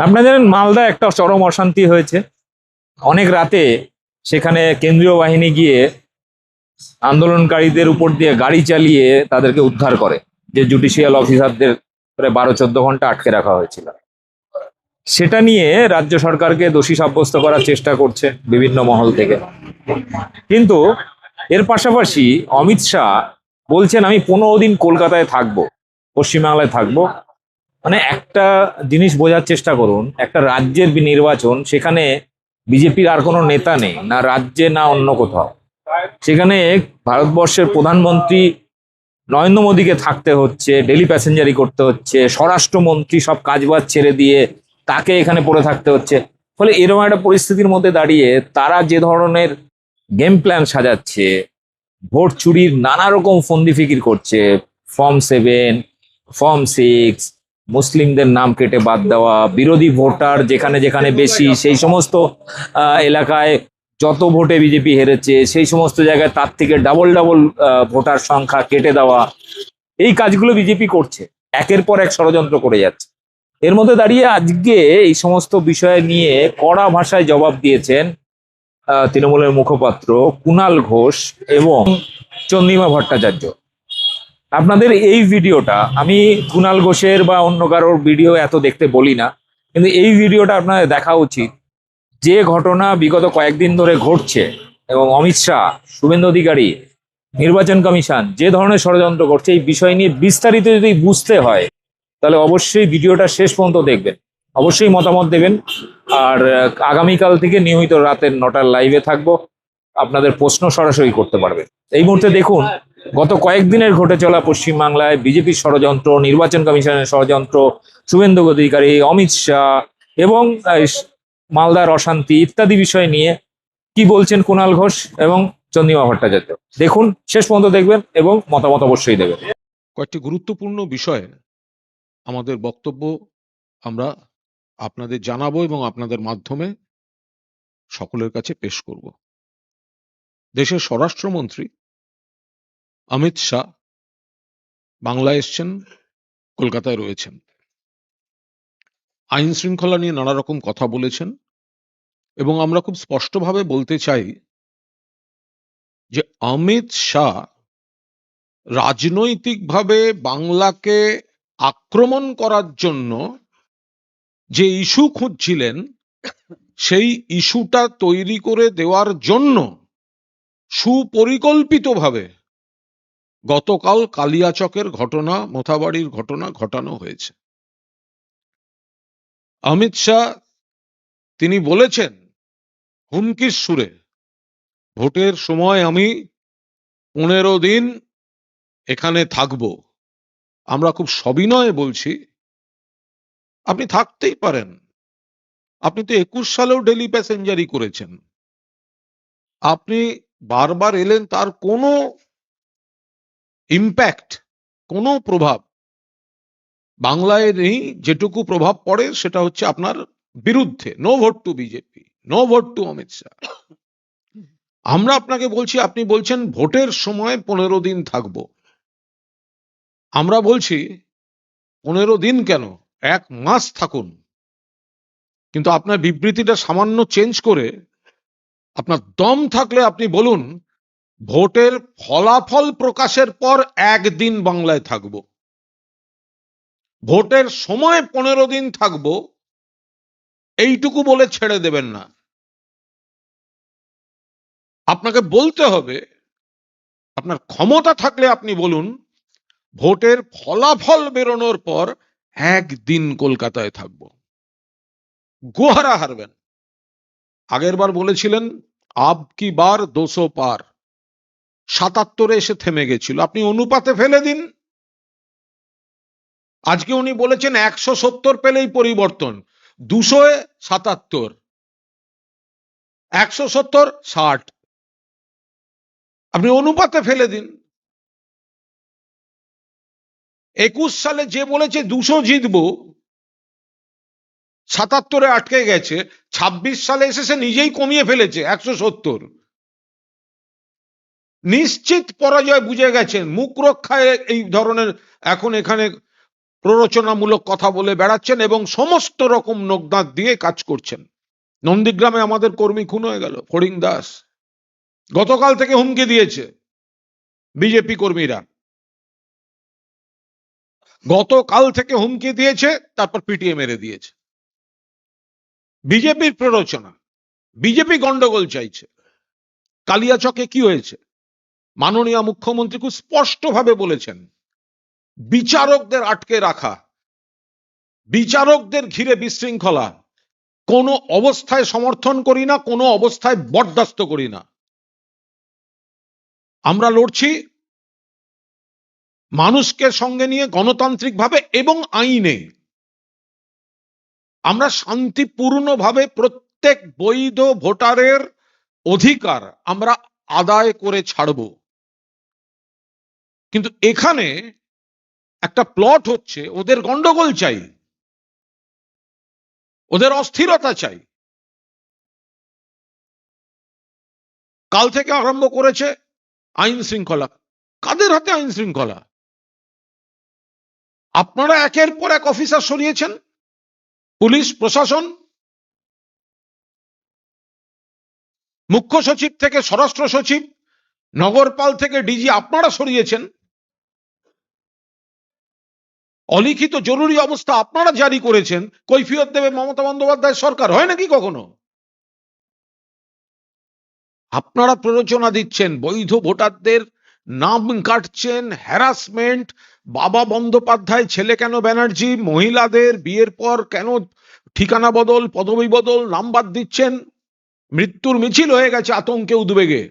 আপনারা জানেন মালদা একটা চরম অশান্তি হয়েছে। অনেক রাতে সেখানে কেন্দ্রীয় বাহিনী গিয়ে আন্দোলনকারীদের উপর দিয়ে গাড়ি চালিয়ে তাদেরকে উদ্ধার করে, যে জুডিশিয়াল অফিসারদের প্রায় 12-14 ঘন্টা আটকে রাখা হয়েছিল। সেটা নিয়ে রাজ্য সরকারকে দোষী সাব্যস্ত করার চেষ্টা করছে বিভিন্ন মহল থেকে। কিন্তু এর পাশাপাশি অমিত শাহ বলছেন আমি 15 দিন কলকাতায় থাকবো, পশ্চিমবাংলায় থাকবো। মানে একটা জিনিস বোঝার চেষ্টা করুন, একটা রাজ্যের নির্বাচন, সেখানে বিজেপির আর কোনো নেতা নেই, না রাজ্যে না অন্য কোথাও। সেখানে ভারতবর্ষের প্রধানমন্ত্রী নরেন্দ্র মোদীকে থাকতে হচ্ছে, ডেলি প্যাসেঞ্জারি করতে হচ্ছে, স্বরাষ্ট্রমন্ত্রী সব কাজবাজ ছেড়ে দিয়ে তাকে এখানে পড়ে থাকতে হচ্ছে। ফলে এরকম একটা পরিস্থিতির মধ্যে দাঁড়িয়ে তারা যে ধরনের গেম প্ল্যান সাজাচ্ছে, ভোট চুরির নানা রকম ফন্দি ফিকির করছে, ফর্ম 7, ফর্ম 6, মুসলিমদের নাম কেটে বাদ দেওয়া, বিরোধী ভোটার যেখানে যেখানে বেশি সেই সমস্ত এলাকায় যত ভোটে বিজেপি হেরেছে সেই সমস্ত জায়গায় তার থেকে ডাবল ডাবল ভোটার সংখ্যা কেটে দেওয়া, এই কাজগুলো বিজেপি করছে, একের পর এক ষড়যন্ত্র করে যাচ্ছে। এর মধ্যে দাঁড়িয়ে আজকে এই সমস্ত বিষয় নিয়ে কড়া ভাষায় জবাব দিয়েছেন তৃণমূলের মুখপাত্র কুণাল ঘোষ এবং চন্দ্রিমা ভট্টাচার্য। আপনাদের এই ভিডিওটা, আমি কুণাল ঘোষের বা অন্য কারোর ভিডিও এত দেখতে বলি না, কিন্তু এই ভিডিওটা আপনাদের দেখা উচিত। যে ঘটনা বিগত কয়েকদিন ধরে ঘটছে এবং অমিত শাহ, শুভেন্দু অধিকারী, নির্বাচন কমিশন যে ধরনের ষড়যন্ত্র করছে, এই বিষয় নিয়ে বিস্তারিত যদি বুঝতে হয় তাহলে অবশ্যই ভিডিওটা শেষ পর্যন্ত দেখবেন, অবশ্যই মতামত দেবেন। আর আগামীকাল থেকে নিয়মিত রাতের 9টার লাইভে থাকবো, আপনাদের প্রশ্ন সরাসরি করতে পারবেন। এই মুহূর্তে দেখুন গত কয়েকদিনের ঘটে চলা পশ্চিমবাংলায় বিজেপির ষড়যন্ত্র, নির্বাচন কমিশনের ষড়যন্ত্র, শুভেন্দু অধিকারী, অমিত শাহ এবং মালদার অশান্তি ইত্যাদি বিষয় নিয়ে কি বলছেন কুণাল ঘোষ এবং চন্দ্রিমা ভট্টাচার্য। দেখুন, শেষ পর্যন্ত দেখবেন এবং মতামত অবশ্যই দেবেন। কয়েকটি গুরুত্বপূর্ণ বিষয়ে আমাদের বক্তব্য আমরা আপনাদের জানাবো এবং আপনাদের মাধ্যমে সকলের কাছে পেশ করব। দেশের স্বরাষ্ট্রমন্ত্রী অমিত শাহ বাংলায় এসছেন, কলকাতায় রয়েছেন। আইন শৃঙ্খলা নিয়ে নানা রকম কথা বলেছেন এবং আমরা খুব স্পষ্টভাবে বলতে চাই যে অমিত শাহ রাজনৈতিকভাবে বাংলাকে আক্রমণ করার জন্য যে ইস্যু খুঁজছিলেন, সেই ইস্যুটা তৈরি করে দেওয়ার জন্য সুপরিকল্পিতভাবে গতকাল কালিয়াচকের ঘটনা, মোথাবাড়ির ঘটনা ঘটানো হয়েছে। অমিত শাহ তিনি বলেছেন হুমকির সুরে, ভোটের সময় আমি 15 দিন এখানে থাকব। আমরা খুব সবিনয়ে বলছি আপনি থাকতেই পারেন, আপনি তো 21 সালেও ডেলি প্যাসেঞ্জারি করেছেন, আপনি বারবার এলেন, তার কোনো ইম্প্যাক্ট, কোনো প্রভাব বাংলায় নেই। যেটুকু প্রভাব পড়ে সেটা হচ্ছে আপনার বিরুদ্ধে। No vote to BJP, no vote to Amit Shah. আমরা আপনাকে বলছি, আপনি বলছেন ভোটের সময় 15 দিন থাকবো। আমরা বলছি 15 দিন কেন, 1 মাস থাকুন। কিন্তু আপনার বিবৃতিটা সামান্য চেঞ্জ করে আপনার দম থাকলে আপনি বলুন ভোটের ফলাফল প্রকাশের পর 1 দিন বাংলায় থাকবো। ভোটের সময় 15 দিন থাকবো, এইটুকু বলে ছেড়ে দেবেন না। আপনাকে বলতে হবে, আপনার ক্ষমতা থাকলে আপনি বলুন ভোটের ফলাফল বেরোনোর পর 1 দিন কলকাতায় থাকবো। গোহারা হারবেন। আগের বার বলেছিলেন আব কি বার 200 পার, 77 এসে থেমে গেছিল, আপনি অনুপাতে ফেলে দিন। আজকে উনি বলেছেন 170 পেলেই পরিবর্তন, 200-77, 170-60, আপনি অনুপাতে ফেলে দিন। 21 সালে যে বলেছে 200 জিতবো, 77-এ আটকে গেছে, 26 সালে এসে সে নিজেই কমিয়ে ফেলেছে 170। নিশ্চিত পরাজয় বুঝে গেছেন, মুখ রক্ষায় এই ধরনের এখন এখানে প্ররোচনামূলক কথা বলে বেড়াচ্ছেন এবং সমস্ত রকম নোকদাঁত দিয়ে কাজ করছেন। নন্দীগ্রামে আমাদের কর্মী খুন হয়ে গেল, ফড়িং দাস, গতকাল থেকে হুমকি দিয়েছে বিজেপি কর্মীরা, গতকাল থেকে হুমকি দিয়েছে, তারপর পিটিয়ে মেরে দিয়েছে। বিজেপির প্ররোচনা, বিজেপি গন্ডগোল চাইছে। কালিয়াচকে কি হয়েছে? মাননীয় মুখ্যমন্ত্রী খুব স্পষ্টভাবে বলেছেন, বিচারকদের আটকে রাখা, বিচারকদের ঘিরে বিশৃঙ্খলা কোনো অবস্থায় সমর্থন করি না, কোনো অবস্থায় বরদাস্ত করি না। আমরা লড়ছি মানুষকে সঙ্গে নিয়ে গণতান্ত্রিকভাবে এবং আইনে। আমরা শান্তিপূর্ণভাবে প্রত্যেক বৈধ ভোটারের অধিকার আমরা আদায় করে ছাড়ব। কিন্তু এখানে একটা প্লট হচ্ছে, ওদের গন্ডগোল চাই, ওদের অস্থিরতা চাই। কাল থেকে আরম্ভ করেছে আইন শৃঙ্খলা। কাদের হাতে আইন শৃঙ্খলা? আপনারা একের পর এক অফিসার সরিয়েছেন, পুলিশ প্রশাসন, মুখ্য সচিব থেকে স্বরাষ্ট্র সচিব, নগরপাল থেকে ডিজি আপনারা সরিয়েছেন। অলিখিত জরুরি অবস্থা আপনারা জারি করেছেন, কৈফিয়ত দেবে মমতা বন্দ্যোপাধ্যায় সরকার? হয় নাকি কখনো? আপনারা প্ররোচনা দিচ্ছেন, বৈধ ভোটারদের নাম কাটছেন, হ্যারাসমেন্ট, বাবা বন্দ্যোপাধ্যায় ছেলে কেন ব্যানার্জি, মহিলাদের বিয়ের পর কেন ঠিকানা বদল, পদবি বদল, নাম্বার দিচ্ছেন, মৃত্যুর মিছিল হয়ে গেছে আতঙ্কে উদ্বেগে।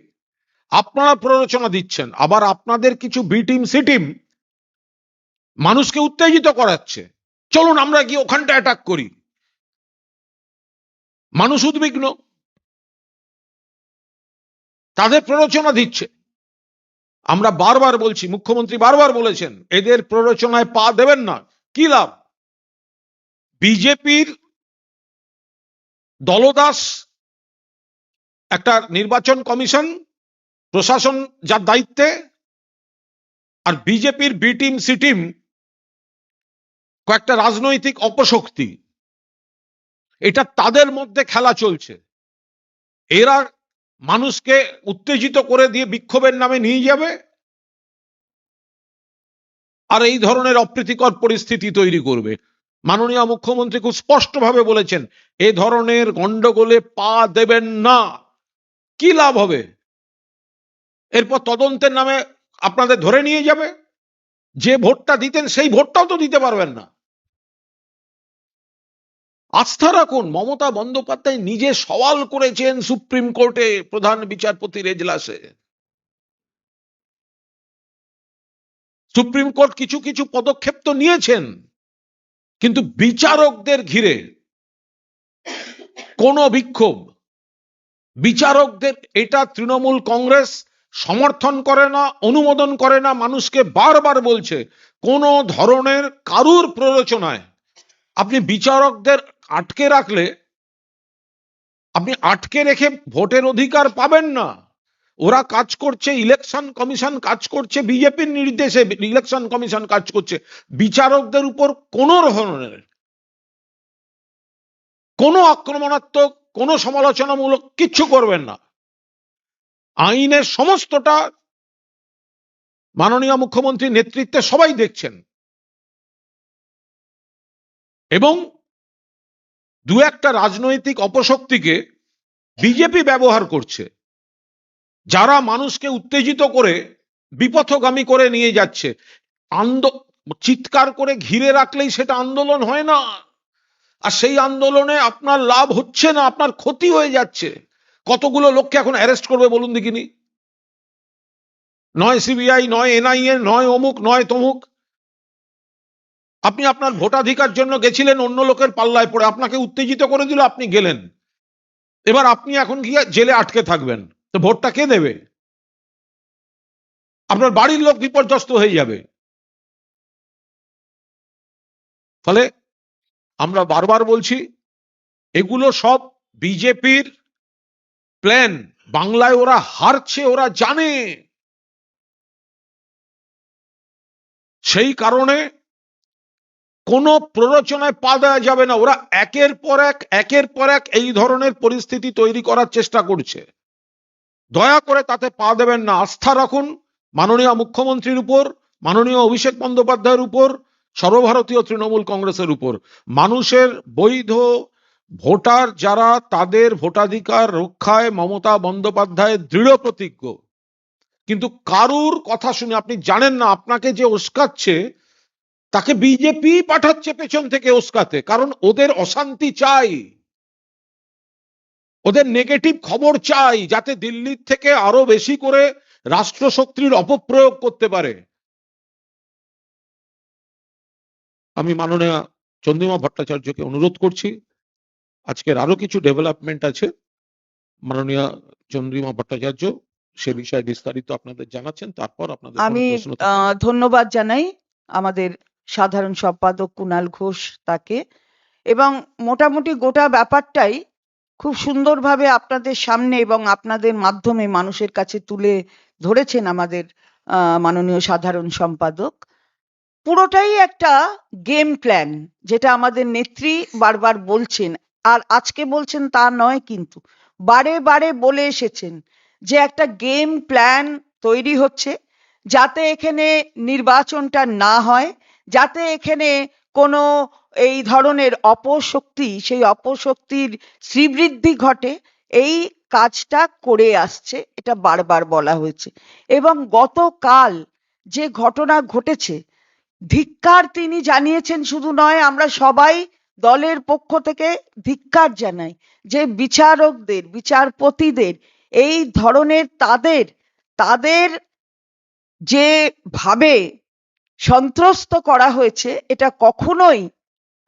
আপনারা প্ররোচনা দিচ্ছেন, আবার আপনাদের কিছু বি টিম সি টিম মানুষকে উত্তেজিত করাচ্ছে, চলুন আমরা গিয়ে ওখানটা অ্যাটাক করি। মানুষ উদ্বিগ্ন, তাদের প্ররোচনা দিচ্ছে। আমরা বারবার বলছি, মুখ্যমন্ত্রী বারবার বলেছেন, এদের প্ররোচনায় পা দেবেন না। কি লাভ? বিজেপির দলদাস একটা নির্বাচন কমিশন, প্রশাসন যার দায়িত্বে, আর বিজেপির বি টিম সি টিম কয়েকটা রাজনৈতিক অপশক্তি, এটা তাদের মধ্যে খেলা চলছে। এরা মানুষকে উত্তেজিত করে দিয়ে বিক্ষোভের নামে নিয়ে যাবে, আর এই ধরনের অপ্রীতিকর পরিস্থিতি তৈরি করবে। মাননীয় মুখ্যমন্ত্রী খুব স্পষ্টভাবে বলেছেন, এ ধরনের গন্ডগোলে পা দেবেন না। কি লাভ হবে? এরপর তদন্তের নামে আপনাদের ধরে নিয়ে যাবে, যে ভোটটা দিতেন সেই ভোটটাও তো দিতে পারবেন না। আস্থা রাখুন, মমতা বন্দ্যোপাধ্যায় নিজে সওয়াল করেছেন সুপ্রিম কোর্টে প্রধান বিচারপতির এজলাসে। সুপ্রিম কোর্ট কিছু কিছু পদক্ষেপ তো নিয়েছেন, কিন্তু বিচারকদের ঘিরে কোন বিক্ষোভ, বিচারকদের, এটা তৃণমূল কংগ্রেস সমর্থন করে না, অনুমোদন করে না। মানুষকে বারবার বলছে, কোন ধরনের কারুর প্ররোচনায় আপনি বিচারকদের আটকে রাখলে, আপনি আটকে রেখে ভোটের অধিকার পাবেন না। ওরা কাজ করছে, ইলেকশন কমিশন কাজ করছে, বিজেপির নির্দেশে ইলেকশন কমিশন কাজ করছে। বিচারকদের উপর কোন ধরনের কোনো আক্রমণাত্মক, কোনো সমালোচনামূলক কিচ্ছু করবেন না। আইনের সমস্তটা মাননীয় মুখ্যমন্ত্রীর নেতৃত্বে সবাই দেখছেন, এবং দু একটা রাজনৈতিক অপশক্তিকে বিজেপি ব্যবহার করছে, যারা মানুষকে উত্তেজিত করে বিপথগামী করে নিয়ে যাচ্ছে। চিৎকার করে ঘিরে রাখলেই সেটা আন্দোলন হয় না, আর সেই আন্দোলনে আপনার লাভ হচ্ছে না, আপনার ক্ষতি হয়ে যাচ্ছে। কতগুলো লোককে এখন অ্যারেস্ট করবে বলুন দেখিনি? নয় সিবিআই, নয় এনআইএ, নয় অমুক, নয় তমুক। আপনি আপনার ভোটাধিকার জন্য গেছিলেন, অন্য লোকের পাল্লায় পড়ে আপনাকে উত্তেজিত করে দিল, আপনি গেলেন, এবার আপনি এখন গিয়ে জেলে আটকে থাকবেন, তো ভোটটা কে দেবে? আপনার বাড়ির লোক বিপর্যস্ত হয়ে যাবে। ফলে আমরা বারবার বলছি, এগুলো সব বিজেপির প্ল্যান। বাংলায় ওরা হারছে, ওরা জানে। সেই কারণে কোনো প্ররোচনায় পা দেওয়া যাবে না। ওরা একের পর এক এই ধরনের পরিস্থিতি তৈরি করার চেষ্টা করছে। দয়া করে তাতে পা দেবেন না। আস্থা রাখুন মাননীয় মুখ্যমন্ত্রীর উপর, মাননীয় অভিষেক বন্দ্যোপাধ্যায়ের উপর, সর্বভারতীয় তৃণমূল কংগ্রেসের উপর। মানুষের বৈধ ভোটার যারা, তাদের ভোটাধিকার রক্ষায় মমতা বন্দ্যোপাধ্যায় দৃঢ় প্রতিজ্ঞ। কিন্তু কারুর কথা শুনে, আপনি জানেন না আপনাকে যে উস্কাচ্ছে তাকে বিজেপি পাঠাচ্ছে পেছন থেকে উস্কাতে, কারণ ওদের অশান্তি চাই, ওদের নেগেটিভ খবর চাই, যাতে দিল্লির থেকে আরো বেশি করে রাষ্ট্রশক্তির অপপ্রয়োগ করতে পারে। আমি মাননীয় চন্দ্রিমা ভট্টাচার্যকে অনুরোধ করছি, আজকের আরো কিছু ডেভেলপমেন্ট আছে, মাননীয় চন্দ্রিমা ভট্টাচার্য সে বিষয়ে বিস্তারিত আপনাদের জানাচ্ছেন, তারপর আপনাদের আমি কোনো প্রশ্ন থাকলে। ধন্যবাদ জানাই আমাদের সাধারণ সম্পাদক কুণাল ঘোষ তাকে, এবং মোটামুটি গোটা ব্যাপারটাই খুব সুন্দরভাবে আপনাদের সামনে এবং আপনাদের মাধ্যমে মানুষের কাছে তুলে ধরেছেন আমাদের মাননীয় সাধারণ সম্পাদক। পুরোটাই একটা গেম প্ল্যান, যেটা আমাদের নেত্রী বারবার বলছেন, আর আজকে বলছেন তা নয়, কিন্তু বারে বারে বলে এসেছেন যে একটা গেম প্ল্যান তৈরি হচ্ছে, যাতে এখানে নির্বাচনটা না হয়, যাতে এখানে কোনো এই ধরনের অপশক্তি, সেই অপশক্তির শ্রীবৃদ্ধি ঘটে, এই কাজটা করে আসছে, এটা বারবার বলা হয়েছে। এবং গতকাল যে ঘটনা ঘটেছে, ধিক্কার তিনি জানিয়েছেন, শুধু নয়, আমরা সবাই দলের পক্ষ থেকে ধিক্কার জানাই যে বিচারকদের, বিচারপতিদের এই ধরনের তাদের তাদের যে ভাবে সন্ত্রস্ত করা হয়েছে, এটা কখনোই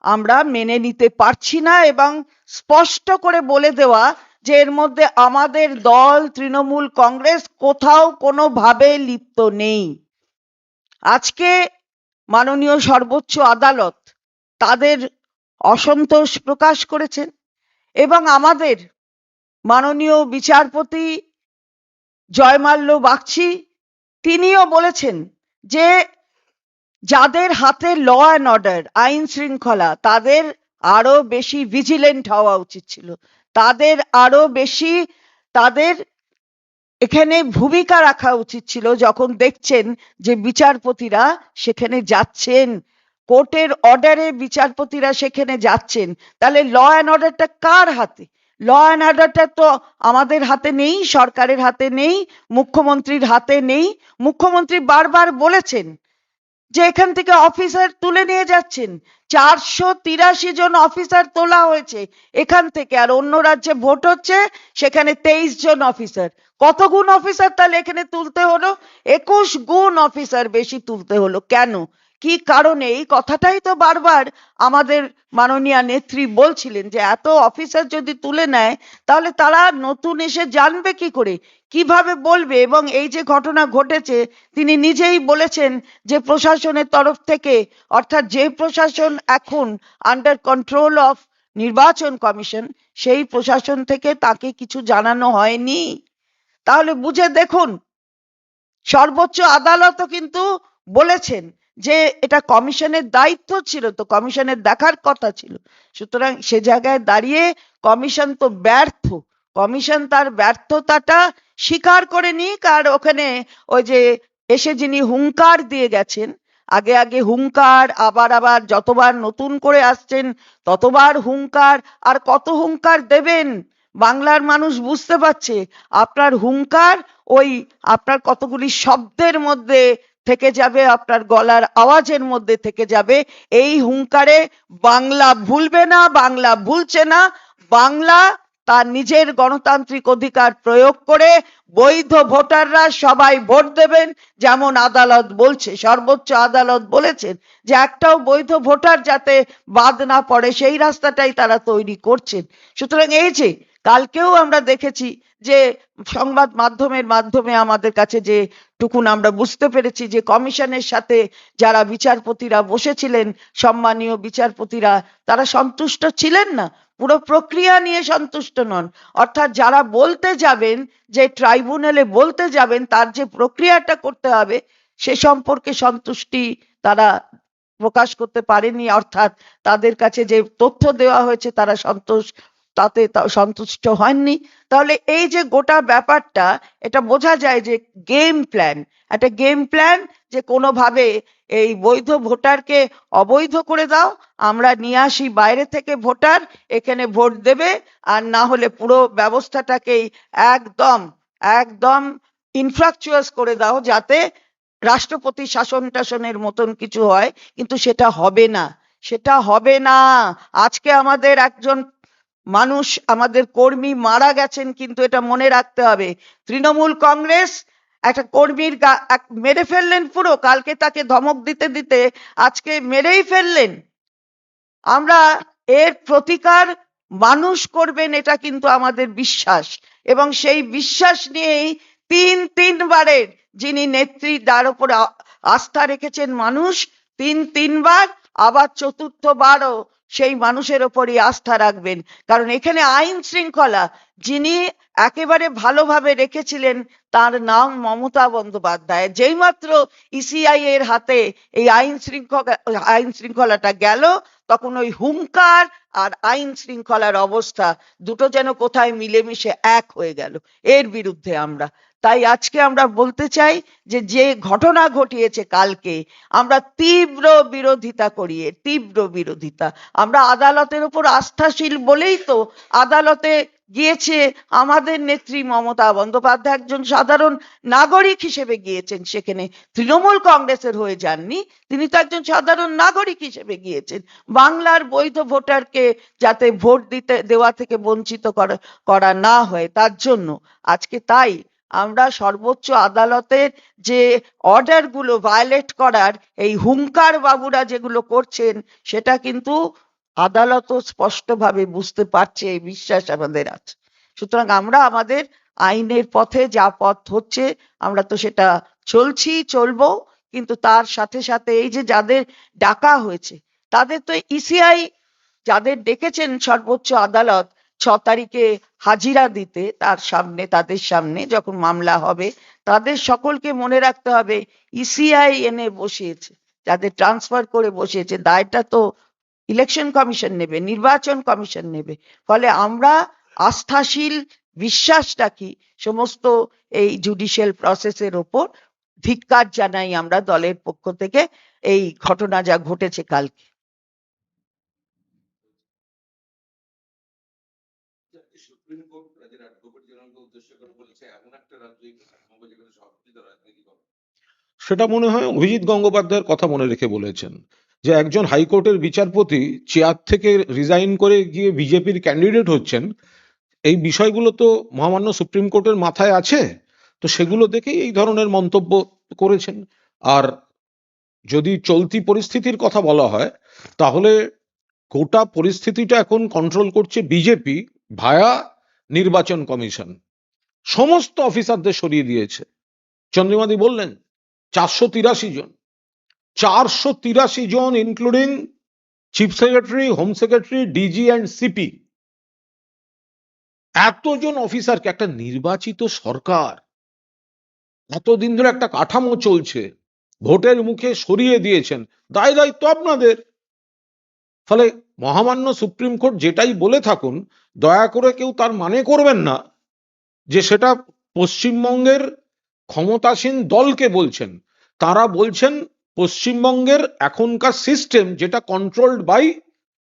আমরা মেনে নিতে পারছি না। এবং স্পষ্ট করে বলে দেওয়া যে এর মধ্যে আমাদের দল তৃণমূল কংগ্রেস কোথাও কোনোভাবে লিপ্ত নেই। আজকে মাননীয় সর্বোচ্চ আদালত তাদের অসন্তোষ প্রকাশ করেছেন, এবং আমাদের মাননীয় বিচারপতি জয়মাল্য বাগচি তিনিও বলেছেন যে যাদের হাতে ল অ্যান্ড অর্ডার, আইন শৃঙ্খলা, তাদের আরো বেশি ভিজিলেন্ট হওয়া উচিত ছিল, তাদের আরো বেশি তাদের এখানে ভূমিকা রাখা উচিত ছিল। যখন দেখছেন যে বিচারপতিরা সেখানে যাচ্ছেন, কোর্টের অর্ডারে বিচারপতিরা সেখানে যাচ্ছেন, তাহলে ল অ্যান্ড অর্ডারটা কার হাতে? ল অ্যান্ড অর্ডারটা তো আমাদের হাতে নেই, সরকারের হাতে নেই, মুখ্যমন্ত্রীর হাতে নেই। মুখ্যমন্ত্রী বারবার বলেছেন যে এখান থেকে অফিসার তুলে নিয়ে যাচ্ছেন, 483 জন অফিসার তোলা হয়েছে এখান থেকে, আর অন্য রাজ্যে ভোট হচ্ছে, সেখানে 23 জন অফিসার। কত গুণ অফিসার তাহলে এখানে তুলতে হলো? 21 গুণ অফিসার বেশি তুলতে হলো কেন? কি কারণে? এই কথাটাই তো বারবার আমাদের মাননীয় নেত্রী বলছিলেন, যে এত অফিসার যদি তুলে নেয় তাহলে তারা নতুন এসে জানবে কি করে, কিভাবে বলবে? এবং এই যে ঘটনা ঘটেছে, তিনি নিজেই বলেছেন যে প্রশাসনের তরফ থেকে, অর্থাৎ যে প্রশাসন এখন আন্ডার কন্ট্রোল অফ নির্বাচন কমিশন, সেই প্রশাসন থেকে তাকে কিছু জানানো হয়নি। তাহলে বুঝে দেখুন, সর্বোচ্চ আদালতও কিন্তু বলেছেন যে এটা কমিশনের দায়িত্ব ছিল, তো কমিশনের দেখার কথা ছিল। সুতরাং সে জায়গায় দাঁড়িয়ে কমিশন তো ব্যর্থ, কমিশন তার ব্যর্থতাটা স্বীকার করে নিক। আর ওখানে ওই যে এসে যিনি হুঙ্কার দিয়ে গেছেন, আগে আগে হুঙ্কার, আবার আবার যতবার নতুন করে আসছেন ততবার হুঙ্কার, আর কত হুঙ্কার দেবেন? বাংলার মানুষ বুঝতে পারছে আপনার হুঙ্কার ওই আপনার কতগুলি শব্দের মধ্যে থেকে যাবে, আপনার গলার আওয়াজের মধ্যে থেকে যাবে। এই হুঙ্কারে বাংলা ভুলবে না, বাংলা ভুলছে না। বাংলা তার নিজের গণতান্ত্রিক অধিকার প্রয়োগ করে বৈধ ভোটাররা সবাই ভোট দেবেন, যেমন আদালত বলছে, সর্বোচ্চ আদালত বলেছেন যে একটাও বৈধ ভোটার যাতে বাদ না পড়ে, সেই রাস্তাটাই তারা তৈরি করছেন। সুতরাং এই যে কালকেও আমরা দেখেছি যে সংবাদ মাধ্যমের মাধ্যমে আমাদের কাছে যে টুকুন আমরা বুঝতে পেরেছি, যে কমিশনের সাথে যারা বিচারপতিরা বসেছিলেন, সম্মানীয় বিচারপতিরা, তারা সন্তুষ্ট ছিলেন না, পুরো প্রক্রিয়া নিয়ে সন্তুষ্ট নন। অর্থাৎ যারা বলতে যাবেন, যে ট্রাইব্যুনালে বলতে যাবেন, তার যে প্রক্রিয়াটা করতে হবে সে সম্পর্কে সন্তুষ্টি তারা প্রকাশ করতে পারেনি, অর্থাৎ তাদের কাছে যে তথ্য দেওয়া হয়েছে তারা সন্তুষ্ট হননি। তাহলে এই যে গোটা ব্যাপারটা, এটা বোঝা যায় যে একটা গেম প্ল্যান, যে কোনোভাবে এই বৈধ ভোটারকে অবৈধ করে দাও, আমরা নিয়ে আসি বাইরে থেকে ভোটার, এখানে ভোট দেবে, আর না হলে পুরো ব্যবস্থাটাকেই একদম একদম ইনফ্রাকচুয়াস করে দাও, যাতে রাষ্ট্রপতি শাসন টাসনের মতন কিছু হয়। কিন্তু সেটা হবে না, সেটা হবে না। আজকে আমাদের একজন মানুষ, আমাদের কর্মী মারা গেছেন, কিন্তু এটা মনে রাখতে হবে, তৃণমূল কংগ্রেস একটা কর্মীর মেরে ফেললেন পুরো, কালকে তাকে ধমক দিতে দিতে আজকে মেরেই ফেললেন। আমরা এর প্রতিকার মানুষ করবেন, এটা কিন্তু আমাদের বিশ্বাস, এবং সেই বিশ্বাস নিয়েই তিনবারের যিনি নেত্রী, তার উপর আস্থা রেখেছেন মানুষ, তিনবার, আবার চতুর্থবারও সেই মানুষের ওপরই আস্থা রাখবেন। কারণ এখানে আইন শৃঙ্খলা যিনি একেবারে ভালোভাবে রেখেছিলেন, তার নাম মমতা বন্দ্যোপাধ্যায়। যেইমাত্র ইসিআই এর হাতে এই আইন শৃঙ্খলাটা গেল, তখন ওই হুঙ্কার আর আইন শৃঙ্খলার অবস্থা দুটো যেন কোথায় মিলেমিশে এক হয়ে গেল। এর বিরুদ্ধে আমরা, তাই আজকে আমরা বলতে চাই যে ঘটনা ঘটিয়েছে কালকে, আমরা তীব্র বিরোধিতা করি, তীব্র বিরোধিতা। আমরা আদালতের উপর আস্থাশীল বলেই তো আদালতে গিয়েছে আমাদের নেত্রী মমতা বন্দ্যোপাধ্যায়, একজন সাধারণ নাগরিক হিসেবে গিয়েছেন সেখানে, তৃণমূল কংগ্রেসের হয়ে যাননি, তিনি তো একজন সাধারণ নাগরিক হিসেবে গিয়েছেন, বাংলার বৈধ ভোটারকে যাতে ভোট দেওয়া থেকে বঞ্চিত করা না হয় তার জন্য। আজকে তাই আমরা সর্বোচ্চ আদালতের যে অর্ডার গুলো ভায়োলেট করার, এই হুঙ্কার বাবুরা যেগুলো করছেন, সেটা কিন্তু আদালতও স্পষ্টভাবে বুঝতে পারছে, এই বিশ্বাস আমাদের আছে। সুতরাং আমরা আমাদের আইনের পথে যা পথ হচ্ছে, আমরা তো সেটা চলবো, কিন্তু তার সাথে সাথে এই যে যাদের ডাকা হয়েছে, তাদের তো ইসিআই যাদের ডেকেছেন সর্বোচ্চ আদালত 6 তারিখে হাজিরা দিতে, তাদের সামনে যখন মামলা হবে, তাদের সকলকে মনে রাখতে হবে ইসিআই এনে বসিয়েছে, যাদের ট্রান্সফার করে বসিয়েছে, দায়টা তো ইলেকশন কমিশন নেবে, নির্বাচন কমিশন নেবে। ফলে আমরা আস্থাশীল বিশ্বাস রাখি সমস্ত এই জুডিশিয়াল প্রসেসের ওপর। ধিক্কার জানাই আমরা দলের পক্ষ থেকে এই ঘটনা যা ঘটেছে কালকে। সুপ্রিম কোর্ট রাজ্যের অ্যাডভোকেট জেনারেলকে উদ্দেশ্য করে বলেছে এমন একটা রাজ্য যেখানে সবকিছু রাজনীতি করে। সেটা মনে হয় অভিজিৎ গঙ্গোপাধ্যায়ের কথা মনে রেখে বলেছেন, যে একজন হাইকোর্টের বিচারপতি চেয়ার থেকে রিজাইন করে গিয়ে বিজেপির ক্যান্ডিডেট হচ্ছেন, এই বিষয়গুলো তো মহামান্য সুপ্রিম কোর্টের মাথায় আছে, তো সেগুলো দেখেই এই ধরনের মন্তব্য করেছেন। আর যদি চলতি পরিস্থিতির কথা বলা হয়, তাহলে গোটা পরিস্থিতিটা এখন কন্ট্রোল করছে বিজেপি ভায়া নির্বাচন কমিশন। সমস্ত অফিসারদের সরিয়ে দিয়েছে। চন্দ্রিমাদি বললেন 483 জন, 483 জন including chief secretary, home secretary, DG and CP. এতজন অফিসারকে একটা নির্বাচিত সরকার, এতদিন ধরে একটা কাঠামো চলছে, ভোটের মুখে সরিয়ে দিয়েছেন, দায়িত্ব আপনাদের। ফলে মহামান্য সুপ্রিম কোর্ট যেটাই বলে থাকুন, দয়া করে কেউ তার মানে করবেন না যে সেটা পশ্চিমবঙ্গের ক্ষমতাসীন দলকে বলছেন। তারা বলছেন পশ্চিমবঙ্গের এখনকার সিস্টেম, যেটা controlled by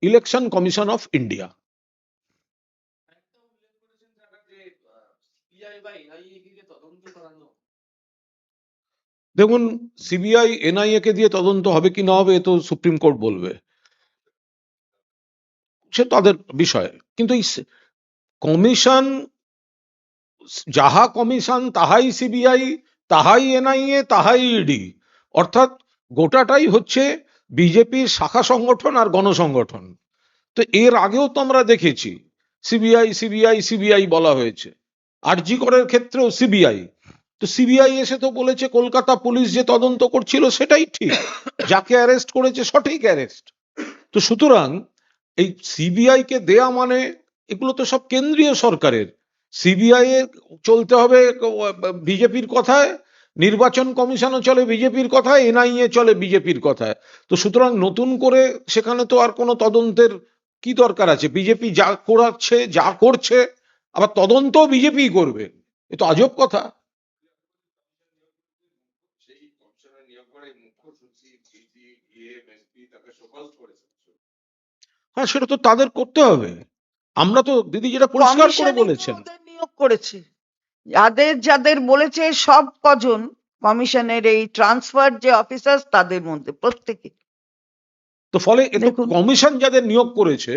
election commission of India. দেখুন, সিবিআই এনআইএ কে দিয়ে তদন্ত হবে কি না হবে, এ তো সুপ্রিম কোর্ট বলবে, সে তাদের বিষয়। কিন্তু এই কমিশন, যাহা কমিশন তাহাই সিবিআই, তাহাই এনআইএ, তাহাই ইডি, অর্থাৎ গোটাটাই হচ্ছে বিজেপির শাখা সংগঠন আর গণসংগঠন। তো এর আগেও তো আমরা দেখেছি সিবিআই সিবিআই সিবিআই বলা হয়েছে, আরজি করের ক্ষেত্রেও সিবিআই। তো সিবিআই এসে তো বলেছে কলকাতা পুলিশ যে তদন্ত করছিল সেটাই ঠিক, যাকে অ্যারেস্ট করেছে সঠিক অ্যারেস্ট। তো সুতরাং এই সিবিআই কে দেয়া মানে, এগুলো তো সব কেন্দ্রীয় সরকারের। সিবিআই এর চলতে হবে বিজেপির কথায়, নির্বাচন কমিশনও চলে বিজেপির কথায়, এনআইএ চলে বিজেপির কথায়। তো সুতরাং নতুন করে সেখানে তো আর কোনো তদন্তের কি দরকার আছে? বিজেপি যা করাচ্ছে, যা করছে, আবার তদন্ত বিজেপি করবে, এ তো আজব কথা। হ্যাঁ, সেটা তো তাদের করতে হবে। আমরা তো দিদি যেটা পরিষ্কার করে কমিশনই তো বলেছেন, ওদের নিয়োগ করেছে, যাদের যাদের বলেছে সব কজন কমিশনের এই ট্রান্সফার যে অফিসার তাদের মধ্যে প্রত্যেকে। তো ফলে এ তো দেখুন কমিশন যাদের নিয়োগ করেছে,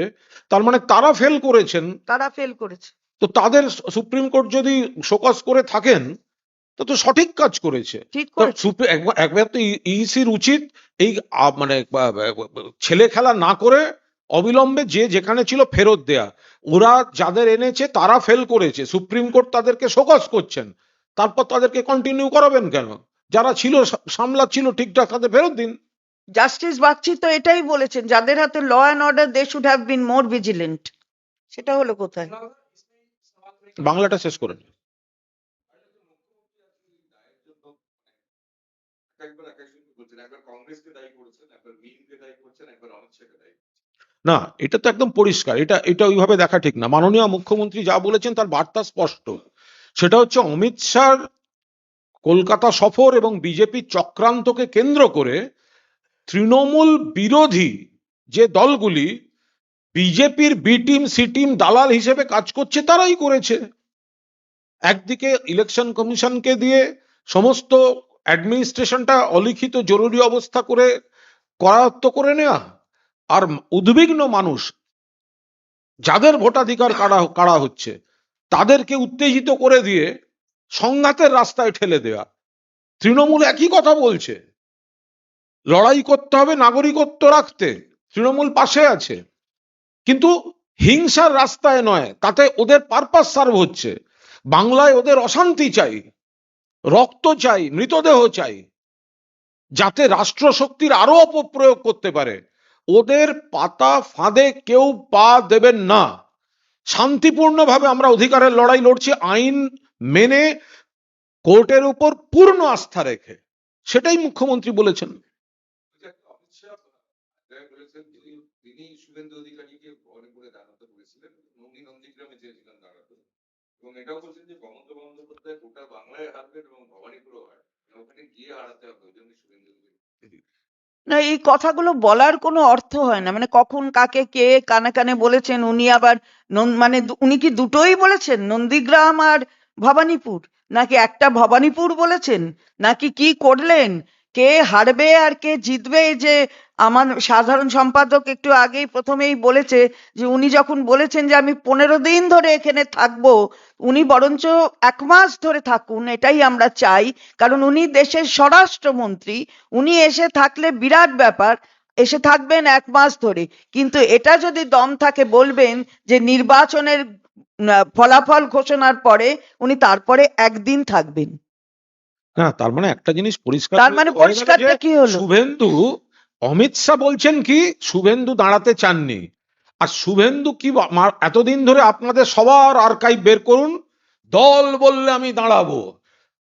তার মানে তারা ফেল করেছেন। তারা ফেল করেছে। তো তাদের সুপ্রিম কোর্ট যদি শোকজ করে থাকেন, তো সঠিক কাজ করেছে। ঠিক তো করেছে। একবার তো ইসির উচিত এই মানে ছেলে খেলা না করে অবিলম্বে যে যেখানে ছিল ফেরত দেয়া। ওরা যাদের এনেছে তারা ফেল করেছে, সুপ্রিম কোর্ট তাদেরকে শোকজ করছেন, তারপর তাদেরকে কন্টিনিউ করাবেন কেন? যারা ছিল সামলাচ্ছিল ঠিকঠাক, তাদের ফেরত দিন। জাস্টিস বাগচি তো এটাই বলেছেন, যাদের হাতে law and order they should have been more vigilant. সেটা হলো কোথায়? বাংলাটা শেষ করে নিন। না, এটা তো একদম পরিষ্কার, এটা এটা ওইভাবে দেখা ঠিক না। মাননীয় মুখ্যমন্ত্রী যা বলেছেন তার বার্তা স্পষ্ট। সেটা হচ্ছে অমিত শাহর কলকাতা সফর এবং বিজেপি চক্রান্তকে কেন্দ্র করে তৃণমূল বিরোধী যে দলগুলি বিজেপির বি টিম সি টিম দালাল হিসেবে কাজ করছে, তারাই করেছে। একদিকে ইলেকশন কমিশনকে দিয়ে সমস্ত অ্যাডমিনিস্ট্রেশনটা অলিখিত জরুরি অবস্থা করে করায়ত্ত করে নেওয়া, আর উদ্বিগ্ন মানুষ যাদের ভোটাধিকার কাড়া হচ্ছে তাদেরকে উত্তেজিত করে দিয়ে সংঘাতের রাস্তায় ঠেলে দেওয়া। তৃণমূল একই কথা বলছে, লড়াই করতে হবে নাগরিকত্ব রাখতে, তৃণমূল পাশে আছে, কিন্তু হিংসার রাস্তায় নয়। তাতে ওদের পারপাস সার্ভ হচ্ছে। বাংলায় ওদের অশান্তি চাই, রক্ত চাই, মৃতদেহ চাই, যাতে রাষ্ট্রশক্তির আরো অপপ্রয়োগ করতে পারে। ওদের পাতা ফাঁদে কেউ পা দেবেন না। শান্তিপূর্ণভাবে আমরা অধিকারের লড়াই লড়ছি, আইন মেনে, কোর্টের উপর পূর্ণ আস্থা রেখে। সেটাই মুখ্যমন্ত্রী বলেছেন। না, এই কথাগুলো বলার কোনো অর্থ হয় না। মানে কখন কাকে কে কানে কানে বলেছেন, উনি আবার মানে উনি কি দুটোই বলেছেন, নন্দীগ্রাম আর ভবানীপুর? নাকি একটা ভবানীপুর বলেছেন? নাকি কি করলেন? কে হারবে আর কে জিতবে, এই যে আমার সাধারণ সম্পাদক একটু আগেই প্রথমেই বলেছে যে উনি যখন বলেছেন যে আমি 15 দিন ধরে এখানে থাকবো, উনি বরঞ্চ 1 মাস ধরে থাকুন, এটাই আমরা চাই। কারণ উনি দেশের স্বরাষ্ট্রমন্ত্রী, উনি এসে থাকলে বিরাট ব্যাপার, এসে থাকবেন 1 মাস ধরে। কিন্তু এটা যদি দম থাকে বলবেন যে নির্বাচনের ফলাফল ঘোষণার পরে উনি তারপরে 1 দিন থাকবেন। না, তার মানে একটা জিনিস পরিষ্কার তার হয়ে মানে গেল যে পরিষ্কারটা কি হলো? শুভেন্দু, অমিত শাহ বলছেন কি শুভেন্দু দাঁড়াতে চাননি। আর শুভেন্দু কি এতদিন ধরে আপনাদের সবার আর্কাইভ বের করুন, দল বললে আমি দাঁড়াবো।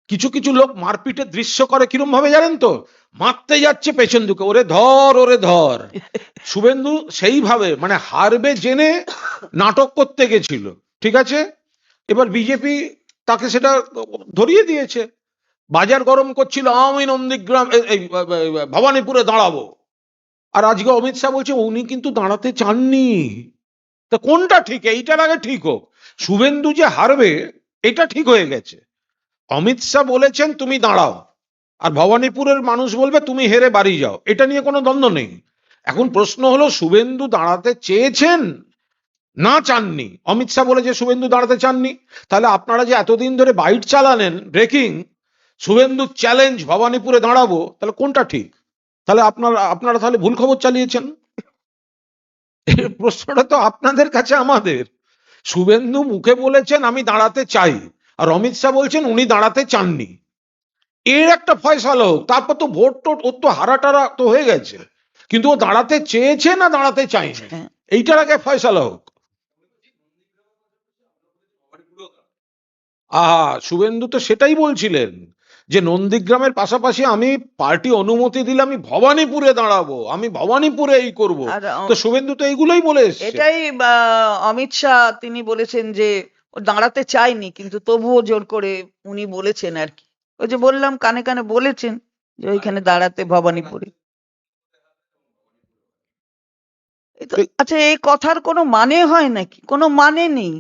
কিছু কিছু লোক মারপিটের দৃশ্য করে কিরম ভাবে জানেন তো? মারতে যাচ্ছে পেছন দিকে, ওরে ধর ওরে ধর। শুভেন্দু সেইভাবে মানে হারবে জেনে নাটক করতে গেছিল, ঠিক আছে? এবার বিজেপি তাকে সেটা ধরিয়ে দিয়েছে। বাজার গরম করছিল, আমি নন্দীগ্রাম এই ভবানীপুরে দাঁড়াবো। আর আজকে অমিত শাহ বলছে উনি কিন্তু দাঁড়াতে চাননি। তা কোনটা ঠিক? এইটার আগে ঠিক হোক। শুভেন্দু যে হারবে এটা ঠিক হয়ে গেছে। অমিত শাহ বলেছেন তুমি দাঁড়াও, আর ভবানীপুরের মানুষ বলবে তুমি হেরে বাড়ি যাও। এটা নিয়ে কোনো দ্বন্দ্ব নেই। এখন প্রশ্ন হলো শুভেন্দু দাঁড়াতে চেয়েছেন না চাননি? অমিত শাহ বলেছে শুভেন্দু দাঁড়াতে চাননি। তাহলে আপনারা যে এতদিন ধরে বাইট চালালেন ব্রেকিং, শুভেন্দু চ্যালেঞ্জ ভবানীপুরে দাঁড়াবো, তাহলে কোনটা ঠিক? তাহলে আপনারা তাহলে ভুল খবর চালিয়েছেন। এই প্রশ্নটা তো আপনাদের কাছে আমাদের। শুভেন্দু মুখে বলেছেন আমি দাঁড়াতে চাই, আর অমিত শাহ বলছেন উনি দাঁড়াতে চাননি। এর একটা ফয়সালা হোক, তারপর তো ভোট টোট ওর তো হারাটারা তো হয়ে গেছে। কিন্তু ও দাঁড়াতে চেয়েছে না দাঁড়াতে চাইছে, হ্যাঁ। এইটার আগে ফয়সালা হোক। শুভেন্দু তো সেটাই বলছিলেন যে নন্দীগ্রামের পাশাপাশি আমি পার্টি অনুমতি দিলে আমি ভবানীপুরে দাঁড়াবো, আমি ভবানীপুরে এই করব। আর তো শুভেন্দু তো এইগুলোই বলে এসছে। এটাই অমিত শাহ তিনি বলেছেন যে ও দাঁড়াতে চায়নি, কিন্তু তবুও জোর করে উনি বলেছেন আর কি। ওই যে বললাম কানে কানে বলেছেন যে ওইখানে দাঁড়াতে ভবানীপুরে। আচ্ছা, এই কথার কোনো মানে হয় নাকি? কোনো মানে নেই।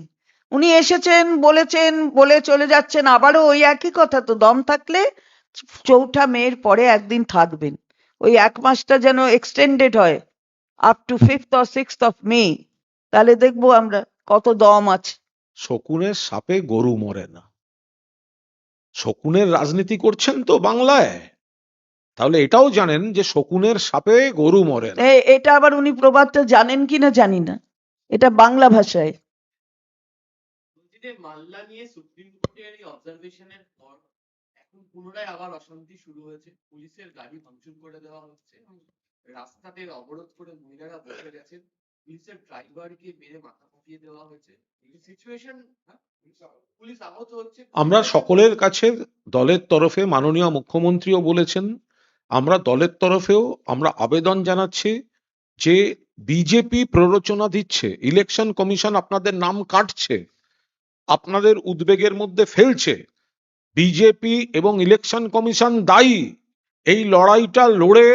উনি এসেছেন, বলেছেন, বলে চলে যাচ্ছেন, আবারও ওই একই কথা। তো দম থাকলে 4ঠা মের পরে একদিন থাকবেন, ওই 1 মাসটা যেন এক্সটেন্ডেড হয় up to 5th or 6th of May, তাহলে দেখবো আমরা কত দম আছে। শকুনের সাপে গরু মরে না। শকুনের রাজনীতি করছেন তো বাংলায়, তাহলে এটাও জানেন যে শকুনের সাপে গরু মরে না। এটা আবার উনি প্রবাদটা জানেন কিনা জানি না, এটা বাংলা ভাষায়। বলছি যে মাল্লা নিয়ে সুপ্রিম কোর্টের এই অবজারভেশনের পর এখন পুনরায় আবার অশান্তি শুরু হয়েছে। পুলিশের গাড়ি ভাঙচুর করে দেওয়া হচ্ছে এবং রাস্তাতে অবরোধ করে মহিলারা বসে গেছেন। পুলিশের ড্রাইভারকে মেরে মাথা ফাটিয়ে দেওয়া হয়েছে। এই সিচুয়েশন, পুলিশ আহত হচ্ছে। আমরা সকলের কাছে দলের তরফে, মাননীয় মুখ্যমন্ত্রীও বলেছেন, আমরা দলের তরফেও আমরা আবেদন জানাচ্ছি যে বিজেপি প্ররোচনা দিচ্ছে, ইলেকশন কমিশন আপনাদের নাম কাটছে, আপনাদের উদ্বেগের মধ্যে ফেলছে। বিজেপি এবং ইলেকশন কমিশন দায়ী। এই লড়াইটা লড়ে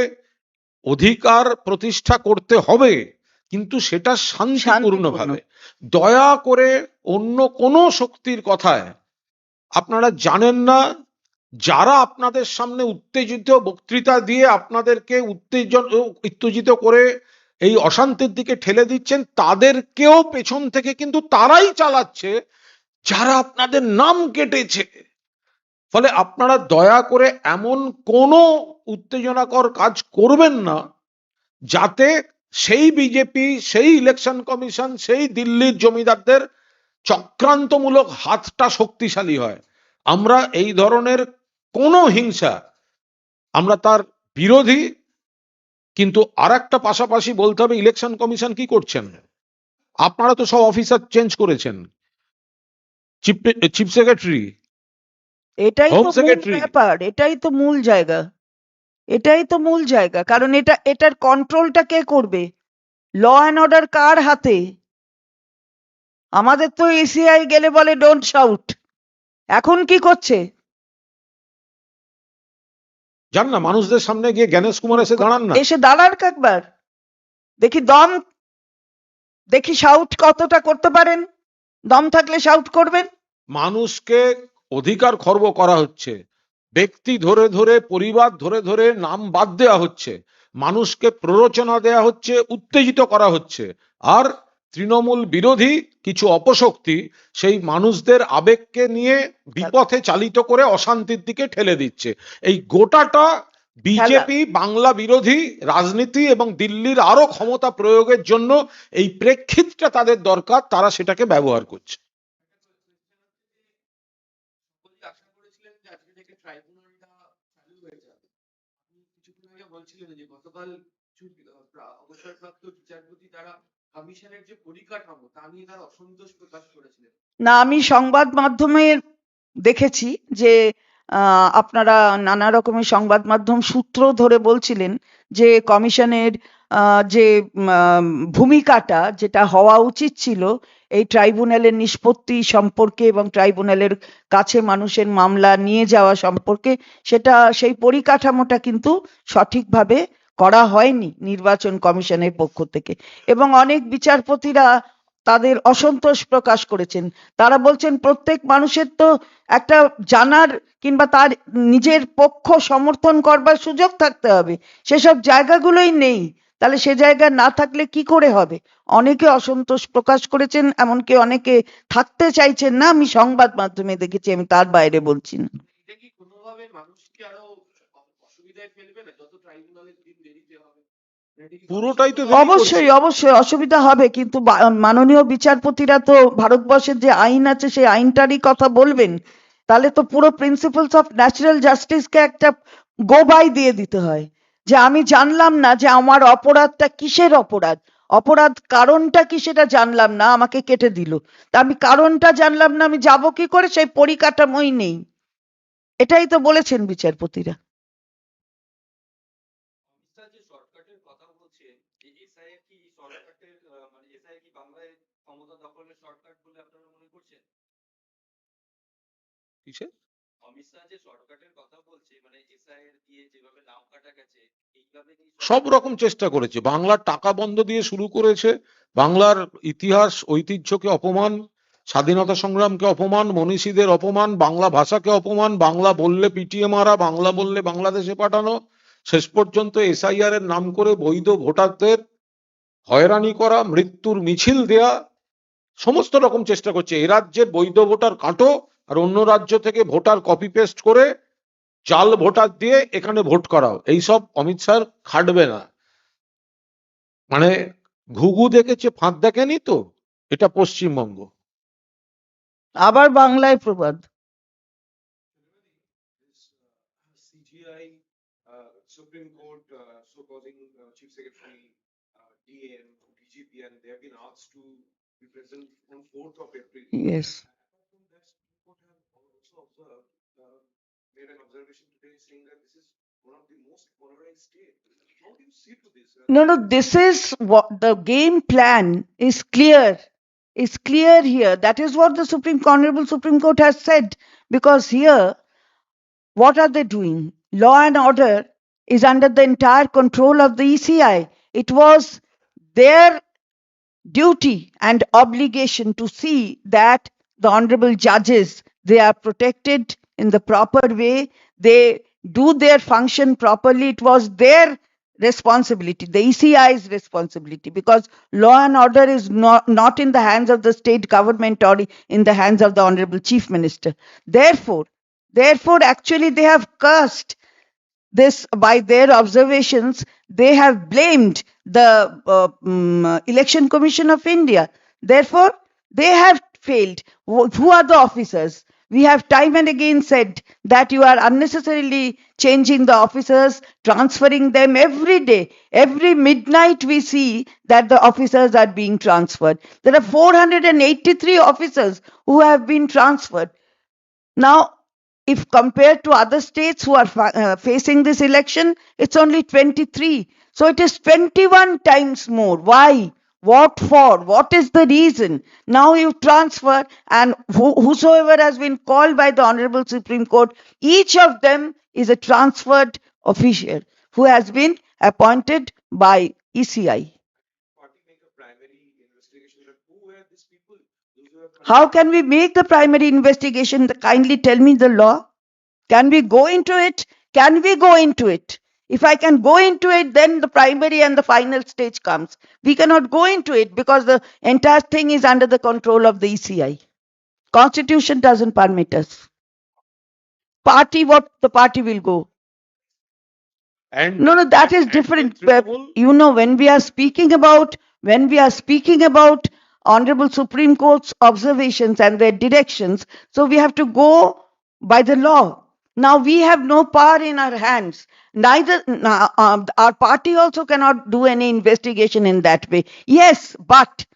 অধিকার প্রতিষ্ঠা করতে হবে, কিন্তু সেটা শান্তিপূর্ণভাবে। দয়া করে অন্য কোনো শক্তির কথায় আপনারা জানেন না, যারা আপনাদের সামনে উত্তেজিত বক্তৃতা দিয়ে আপনাদেরকে উত্তেজিত করে এই অশান্তির দিকে ঠেলে দিচ্ছেন, তাদেরকেও পেছন থেকে কিন্তু তারাই চালাচ্ছে যারা আপনাদের নাম কেটেছে। ফলে আপনারা দয়া করে এমন কোনো উত্তেজনাকর কাজ করবেন না যাতে সেই বিজেপি, সেই ইলেকশন কমিশন, সেই দিল্লির জমিদারদের চক্রান্তমূলক হাতটা শক্তিশালী হয়। আমরা এই ধরনের কোনো হিংসা, আমরা তার বিরোধী। কিন্তু আর একটা পাশাপাশি বলতে হবে, ইলেকশন কমিশন কি করছেন? আপনারা তো সব অফিসার চেঞ্জ করেছেন, চিফ সেক্রেটারি, এটাই হোম তো মূল সেক্রেটারি। ব্যাপার, এটাই তো মূল জায়গা, এটাই তো মূল জায়গা। কারণ এটার কন্ট্রোলটা কে করবে? ল অ্যান্ড অর্ডার কার হাতে? আমাদের তো ইসিআই গেলে বলে ডোন্ট শাউট, এখন কি করছে? জান না, মানুষদের সামনে গিয়ে জ্ঞানেশ কুমার এসে দাঁড়ান না, এসে দাঁড়ান একবার, দেখি দম, দেখি শাউট কতটা করতে পারেন। দম থাকলে শাউট করবেন। মানুষকে অধিকার খর্ব করা হচ্ছে, ব্যক্তি ধরে ধরে, পরিবার ধরে ধরে নাম বাদ দেওয়া হচ্ছে, মানুষকে প্ররোচনা দেওয়া হচ্ছে, উত্তেজিত করা হচ্ছে। আর তৃণমূল বিরোধী কিছু অপশক্তি সেই মানুষদের আবেগকে নিয়ে বিপথে চালিত করে অশান্তির দিকে ঠেলে দিচ্ছে। এই গোটাটা বিজেপি বাংলা বিরোধী রাজনীতি এবং দিল্লির আরো ক্ষমতা প্রয়োগের জন্য এই প্রেক্ষিতটা তাদের দরকার, তারা সেটাকে ব্যবহার করছে। আশা করেছিলেন যে আজকে থেকে ট্রাইব্যুনালটা চালু হয়ে যাবে। আপনি কিছুক্ষণ আগে বলছিলেন যে গতকাল অবসরপ্রাপ্ত বিচারপতি তারা কমিশনের যে পরিকাঠামো তা নিয়ে তারা অসন্তোষ প্রকাশ করেছিলেন। না, আমি সংবাদ মাধ্যমে দেখেছি যে আপনারা নানা রকমের সংবাদ মাধ্যম সূত্র ধরে বলছিলেন যে কমিশনের যে ভূমিকাটা যেটা হওয়া উচিত ছিল এই ট্রাইব্যুনালের নিষ্পত্তি সম্পর্কে এবং ট্রাইব্যুনালের কাছে মানুষের মামলা নিয়ে যাওয়া সম্পর্কে, সেটা সেই পরিকাঠামোটা কিন্তু সঠিকভাবে করা হয়নি নির্বাচন কমিশনের পক্ষ থেকে। এবং অনেক বিচারপতিরা তাদের অসন্তোষ প্রকাশ করেছেন। তারা বলছেন প্রত্যেক মানুষের তো একটা জানার কিংবা তার নিজের পক্ষ সমর্থন করবার সুযোগ থাকতে হবে, সেসব জায়গাগুলোই নেই। তাহলে সে জায়গা না থাকলে কি করে হবে? অনেকে অসন্তোষ প্রকাশ করেছেন, এমনকি অনেকে থাকতে চাইছেন না। আমি সংবাদ মাধ্যমে দেখেছি, আমি তার বাইরে বলছি না। এটা কি কোনোভাবে মানুষকে আরো অসুবিধায় ফেলবে না যত ট্রাইব্যুনালের দিন দেরিতে হবে? পুরোটাই তো অবশ্যই অবশ্যই অসুবিধা হবে, কিন্তু মাননীয় বিচারপতিরা তো ভারতবর্ষের যে আইন আছে সেই আইনটারই কথা বলবেন। তাহলে তো পুরো প্রিন্সিপালস অফ ন্যাচারাল জাস্টিসকে একটা গো বাই দিয়ে দিতে হয়, যে আমি জানলাম না যে আমার অপরাধটা কিসের অপরাধ, অপরাধ কারণটা কি সেটা জানলাম না, আমাকে কেটে দিল। তা আমি কারণটা জানলাম না, আমি যাব কি করে? সেই পরিকাঠামোই নেই। এটাই তো বলেছেন বিচারপতিরা। মিস্টার যে শর্টকাটের কথা বলছেন, যে এসআইআর কি শর্টকাটের মানে এসআইআর কি বাংলায় ক্ষমতা দখলের শর্টকাট বলে আপনারা মনে করছেন? কিসের? অমিত শাহ যে শর্টকাটের কথা বলছে, মানে এসআইআর দিয়ে যেভাবে নাম কাটা গেছে, এইভাবে কি সব রকম চেষ্টা করেছে, বাংলার টাকা বন্ধ দিয়ে শুরু করেছে, বাংলার ইতিহাস ঐতিহ্যকে অপমান, স্বাধীনতা সংগ্রামকে অপমান, মনীষীদের অপমান, বাংলা ভাষাকে অপমান, বাংলা বললে পিটিয়ে মারা, বাংলা বললে বাংলাদেশে পাঠানো, শেষ পর্যন্ত এসআইআর এর নাম করে বৈধ ভোটারদের হয়রানি করা, মৃত্যুর মিছিল দেয়া, সমস্ত রকম চেষ্টা করছে। এ রাজ্যের বৈধ ভোটার কাটো আর অন্য রাজ্য থেকে ভোটার কপি পেস্ট করে জাল ভোটার দিয়ে এখানে ভোট করাও, এইসব অমিত শাহ খাটবে না। মানে ঘুঘু দেখেছে ফাঁদ দেখেনি তো, এটা পশ্চিমবঙ্গ। আবার বাংলায় প্রবাদ। CGI, Supreme Court, so causing Chief Secretary, DM, DGP, and they have been asked to be present on 4th of April. Yes. Apart from that, Supreme Court have also observed, made an observation today saying that this is one of the most polarized states. How do you see to this? No, no, this is what the game plan is clear. Is clear here. That is what the Honorable Supreme Court has said. Because here, what are they doing? Law and order is under the entire control of the ECI. It was their duty and obligation to see that the honorable judges, they are protected in the proper way, they do their function properly. It was their responsibility, the ECI's responsibility, because law and order is not in the hands of the state government or in the hands of the honorable chief minister. Therefore actually they have cursed this. By their observations, they have blamed the Election Commission of India. Therefore, they have failed. Who are the officers? We have time and again said that you are unnecessarily changing the officers, transferring them every day. Every midnight we see that the officers are being transferred. There are 483 officers who have been transferred. Now, if compared to other states who are facing this election, it's only 23. So it is 21 times more. Why? What for? What is the reason? Now you transfer, and whosoever has been called by the Honorable Supreme Court, each of them is a transferred official who has been appointed by ECI. Party make a primary investigation that who were these people? Those who have How can we make the primary investigation? Kindly tell me the law. Can we go into it? Can we go into it? If I can go into it, then the primary and the final stage comes. We cannot go into it because the entire thing is under the control of the ECI. Constitution doesn't permit us. Party, what the party will go. And No, that is different. You know, when we are speaking about Honorable Supreme Court's observations and their directions, so we have to go by the law. Now we have no power in our hands. Neither our party also cannot do any investigation in that way. Yes, but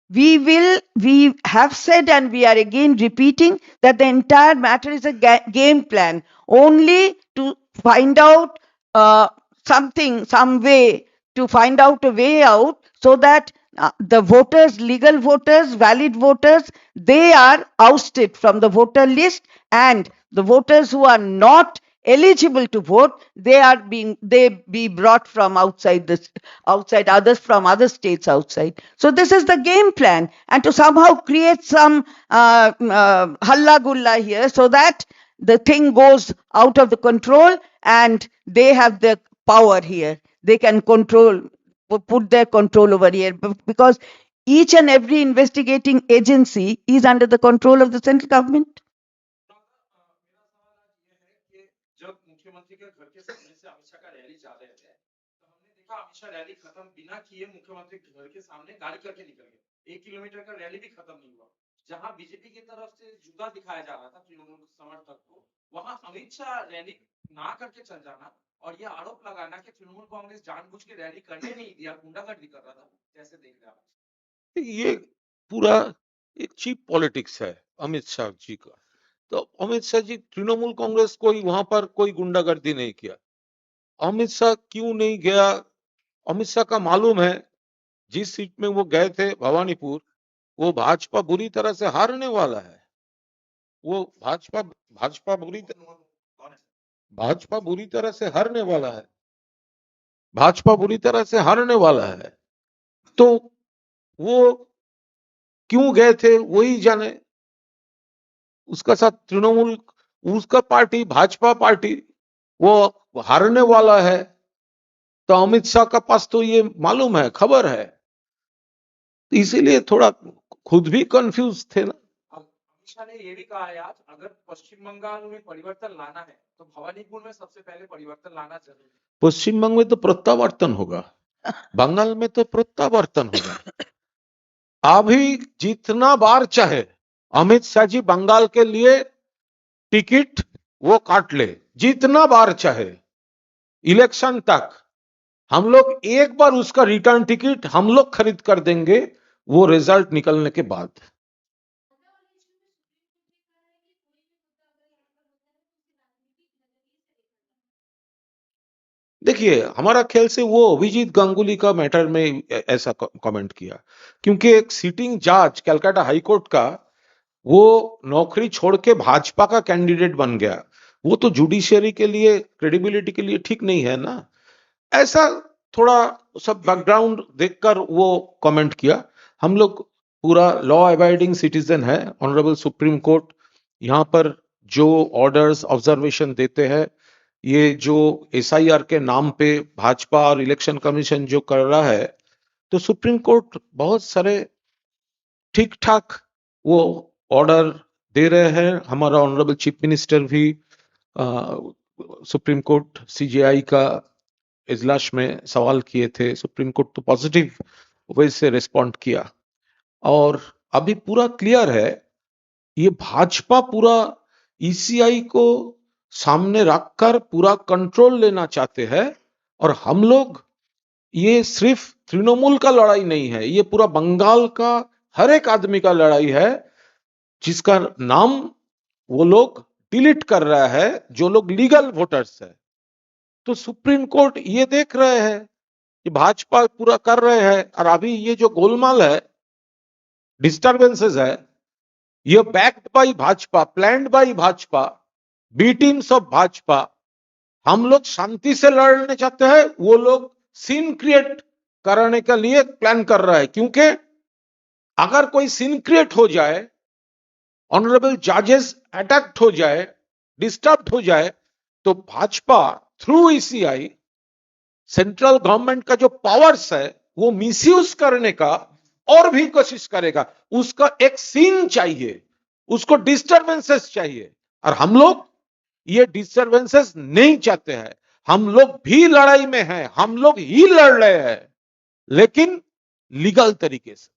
we have said, and we are again repeating, that the entire matter is a game plan only to find out some way, to find out a way out, so that the voters, legal voters, valid voters, they are ousted from the voter list, and the voters who are not eligible to vote, they be brought from outside others from other states outside. So this is the game plan, and to somehow create some halla gulla here, so that the thing goes out of the control, and they have the power here. They can put their control over here, because each and every investigating agency is under the control of the central government. मेरा सवाल आज ये है कि जब मुख्यमंत्री के घर के सामने से अमित शाह का रैली जा रहे थे, तो हमने देखा अमित शाह रैली खत्म बिना किए मुख्यमंत्री के घर के सामने गाड़ी करके निकल गए। 1 किलोमीटर का रैली भी खत्म नहीं हुआ। जहां बीजेपी की तरफ से जुदा दिखाया जा रहा था तृणमूल समर्थक को, वहां अमित शाह रैली ना करके चल जाना और ये आरोप लगाना कि तृणमूल कांग्रेस जानबूझ के रैली करने नहीं दिया, गुंडागर्दी कर रहा था, कैसे देख रहे हैं आप? ये पूरा एक चीप पॉलिटिक्स है अमित शाह जी का। तो अमित शाह जी, तृणमूल कांग्रेस कोई वहां पर कोई गुंडागर्दी नहीं किया। अमित शाह क्यों नहीं गया? अमित शाह का मालूम है जिस सीट में वो गए थे भवानीपुर, वो भाजपा बुरी तरह से हारने वाला है। वो भाजपा भाजपा बुरी भाजपा बुरी तरह से हारने वाला है। भाजपा बुरी तरह से हारने वाला है। तो वो क्यों गए थे वही जाने। उसका साथ तृणमूल, उसका पार्टी भाजपा पार्टी, वो हारने वाला है। तो अमित शाह का पास तो ये मालूम है, खबर है। तो इसीलिए थोड़ा खुद भी कंफ्यूज थे ना। अमित शाह ने ये भी कहा है आज, अगर पश्चिम बंगाल में परिवर्तन लाना है तो भवानीपुर में सबसे पहले परिवर्तन लाना जरूरी है। पश्चिम बंगाल में तो प्रत्यावर्तन होगा, बंगाल में तो प्रत्यावर्तन होगा। अभी जितना बार चाहे अमित शाह जी बंगाल के लिए टिकट वो काट ले, जितना बार चाहे। इलेक्शन तक हम लोग एक बार उसका रिटर्न टिकट हम लोग खरीद कर देंगे, वो रिजल्ट निकलने के बाद। देखिए, हमारा ख्याल से वो अभिजीत गांगुली का मैटर में ऐसा कमेंट किया, क्योंकि एक सिटिंग जज कलकत्ता हाई कोर्ट का, वो नौकरी छोड़ के भाजपा का कैंडिडेट बन गया। वो तो जुडिशियरी के लिए, क्रेडिबिलिटी के लिए ठीक नहीं है ना। ऐसा थोड़ा सब बैकग्राउंड देखकर वो कमेंट किया। हम लोग पूरा लॉ अबाइडिंग सिटीजन है। ऑनरेबल सुप्रीम कोर्ट यहाँ पर जो ऑर्डर्स ऑब्जर्वेशन देते हैं, ये जो एसआईआर के नाम पे भाजपा और इलेक्शन कमीशन जो कर रहा है, तो सुप्रीम कोर्ट बहुत सारे ठीक ठाक वो ऑर्डर दे रहे हैं। हमारा ऑनरेबल चीफ मिनिस्टर भी सुप्रीम कोर्ट सीजेआई का इजलास में सवाल किए थे। सुप्रीम कोर्ट तो पॉजिटिव वे से रिस्पॉन्ड किया। और अभी पूरा क्लियर है, ये भाजपा पूरा ईसीआई को सामने रखकर पूरा कंट्रोल लेना चाहते हैं। और हम लोग, ये सिर्फ तृणमूल का लड़ाई नहीं है, ये पूरा बंगाल का हर एक आदमी का लड़ाई है, जिसका नाम वो लोग डिलीट कर रहा है, जो लोग लीगल वोटर्स है। तो सुप्रीम कोर्ट ये देख रहे हैं कि भाजपा पूरा कर रहे हैं, और अभी ये जो गोलमाल है, डिस्टर्बेंसेस है, ये backed by Bhajpa, planned by Bhajpa, B teams of Bhajpa. हम लोग शांति से लड़ने चाहते हैं, वो लोग सीन क्रिएट कराने के लिए प्लान कर रहा है। क्योंकि अगर कोई सीन क्रिएट हो जाए, ऑनरेबल जजेस अटैक्ट हो जाए, डिस्टर्ब हो जाए, तो Bhajpa through ECI central government का जो पावर्स है वो मिसयूज करने का और भी कोशिश करेगा। उसका एक सीन चाहिए, उसको डिस्टर्बेंसेस चाहिए, और हम लोग ये डिस्टर्बेंसेस नहीं चाहते हैं। हम लोग भी लड़ाई में हैं, हम लोग ही लड़ रहे हैं, लेकिन लीगल तरीके से।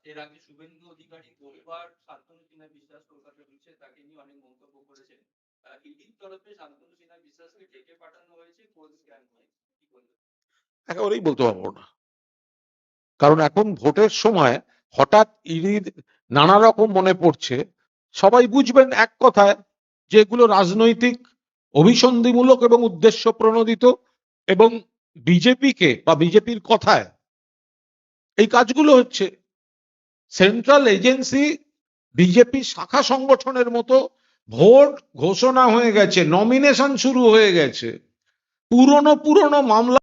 এর আগে শুভেন্দু অধিকারী বহুবার শান্তনু সিনহা বিশ্বাস কলকাতা পুলিশে তাকে নিয়ে অনেক মন্তব্য করেছেন। ইডির তরফে শান্তনু সিনহা বিশ্বাসকে ডেকে পাঠানো হয়েছে কোল স্ক্যান হয়ে, কি বলবেন? একেবারেই বলতে পারবো না, কারণ এখন ভোটের সময় হঠাৎ ইডির নানা রকম মনে পড়ছে। সবাই বুঝবেন এক কথায় যে এগুলো রাজনৈতিক, অভিসন্ধিমূলক এবং উদ্দেশ্য প্রণোদিত, এবং বিজেপিকে বা বিজেপির কথায় এই কাজগুলো হচ্ছে। সেন্ট্রাল এজেন্সি বিজেপি শাখা সংগঠনের মতো ভোট ঘোষণা হয়ে গেছে, নমিনেশন শুরু হয়ে গেছে, পুরনো মামলা